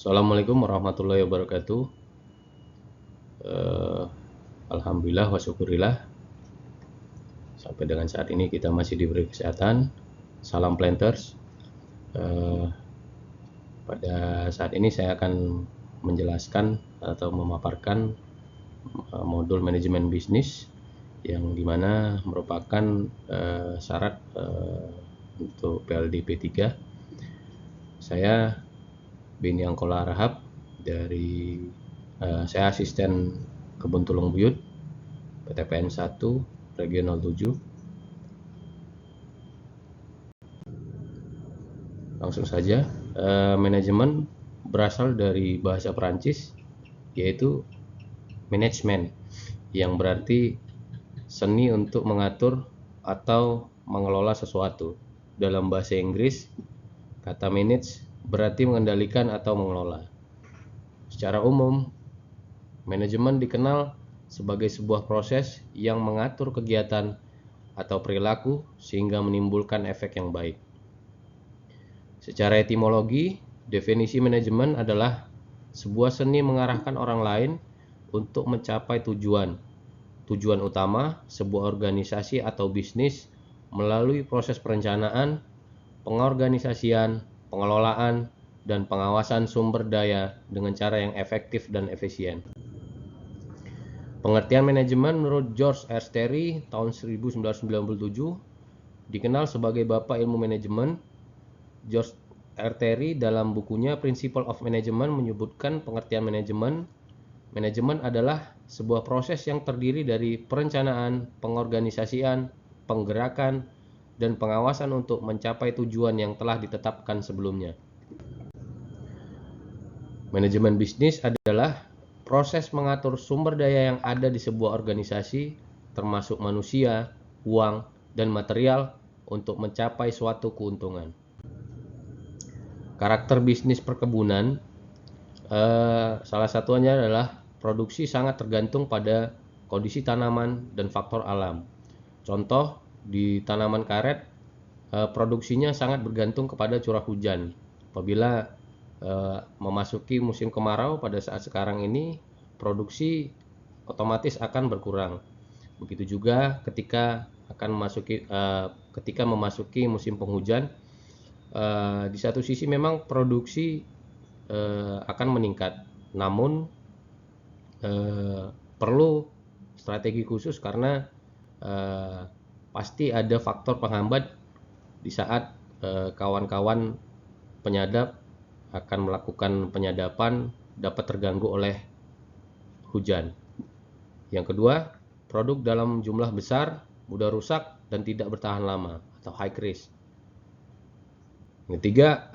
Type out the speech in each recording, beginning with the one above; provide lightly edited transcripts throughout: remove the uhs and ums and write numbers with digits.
Assalamualaikum warahmatullahi wabarakatuh. Eh, Alhamdulillah wa syukurillah, sampai dengan saat ini kita masih diberi kesehatan. Salam planters. Pada saat ini saya akan menjelaskan atau memaparkan modul manajemen bisnis yang dimana merupakan syarat untuk PLDP 3. Saya Beni Angkola Rahab dari saya asisten Kebun Tulung Buyut PTPN 1 Regional 7. Langsung saja, manajemen berasal dari bahasa Perancis yaitu management, yang berarti seni untuk mengatur atau mengelola sesuatu. Dalam bahasa Inggris, kata manage berarti mengendalikan atau mengelola. Secara umum, manajemen dikenal sebagai sebuah proses yang mengatur kegiatan atau perilaku sehingga menimbulkan efek yang baik. Secara etimologi, definisi manajemen adalah sebuah seni mengarahkan orang lain untuk mencapai tujuan utama sebuah organisasi atau bisnis melalui proses perencanaan, pengorganisasian, pengelolaan, dan pengawasan sumber daya dengan cara yang efektif dan efisien. Pengertian manajemen menurut George R. Terry tahun 1997 dikenal sebagai Bapak Ilmu Manajemen. George R. Terry dalam bukunya Principle of Management menyebutkan pengertian manajemen adalah sebuah proses yang terdiri dari perencanaan, pengorganisasian, penggerakan, dan pengawasan untuk mencapai tujuan yang telah ditetapkan sebelumnya. Manajemen bisnis adalah proses mengatur sumber daya yang ada di sebuah organisasi, termasuk manusia, uang, dan material untuk mencapai suatu keuntungan. Karakter bisnis perkebunan, salah satunya adalah produksi sangat tergantung pada kondisi tanaman dan faktor alam. Contoh, di tanaman karet, produksinya sangat bergantung kepada curah hujan. Apabila memasuki musim kemarau pada saat sekarang ini, produksi otomatis akan berkurang. Begitu juga ketika memasuki musim penghujan, di satu sisi memang produksi akan meningkat, namun perlu strategi khusus karena pasti ada faktor penghambat di saat kawan-kawan penyadap akan melakukan penyadapan dapat terganggu oleh hujan. Yang kedua, produk dalam jumlah besar mudah rusak dan tidak bertahan lama atau high risk. Yang ketiga,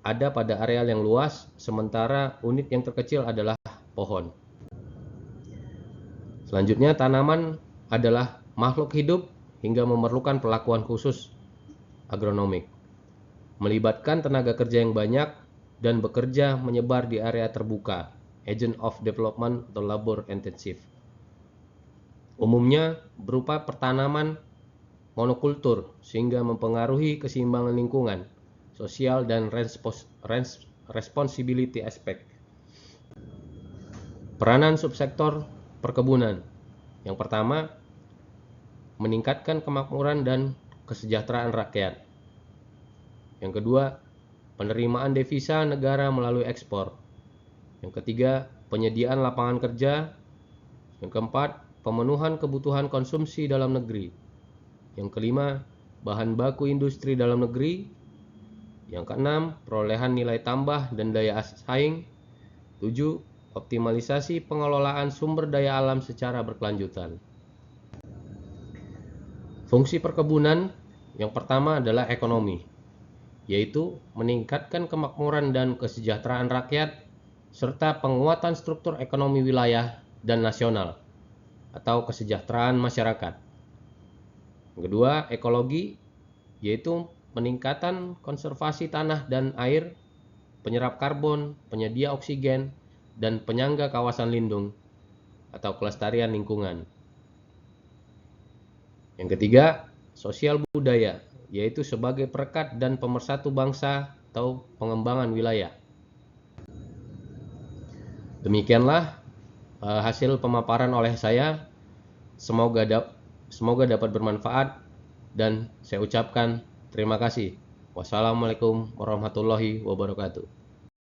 ada pada areal yang luas, sementara unit yang terkecil adalah pohon. Selanjutnya, tanaman adalah makhluk hidup hingga memerlukan perlakuan khusus agronomik, melibatkan tenaga kerja yang banyak dan bekerja menyebar di area terbuka, agent of development atau labor intensive. Umumnya berupa pertanaman monokultur sehingga mempengaruhi keseimbangan lingkungan, sosial, dan responsibility aspek. Peranan subsektor perkebunan. Yang pertama, meningkatkan kemakmuran dan kesejahteraan rakyat. Yang kedua, penerimaan devisa negara melalui ekspor. Yang ketiga, penyediaan lapangan kerja. Yang keempat, pemenuhan kebutuhan konsumsi dalam negeri. Yang kelima, bahan baku industri dalam negeri. Yang keenam, perolehan nilai tambah dan daya saing. 7, optimalisasi pengelolaan sumber daya alam secara berkelanjutan. Fungsi perkebunan yang pertama adalah ekonomi, yaitu meningkatkan kemakmuran dan kesejahteraan rakyat serta penguatan struktur ekonomi wilayah dan nasional atau kesejahteraan masyarakat. Yang kedua, ekologi, yaitu peningkatan konservasi tanah dan air, penyerap karbon, penyedia oksigen, dan penyangga kawasan lindung atau kelestarian lingkungan. Yang ketiga, sosial budaya, yaitu sebagai perekat dan pemersatu bangsa atau pengembangan wilayah. Demikianlah hasil pemaparan oleh saya. Semoga dapat bermanfaat dan saya ucapkan terima kasih. Wassalamualaikum warahmatullahi wabarakatuh.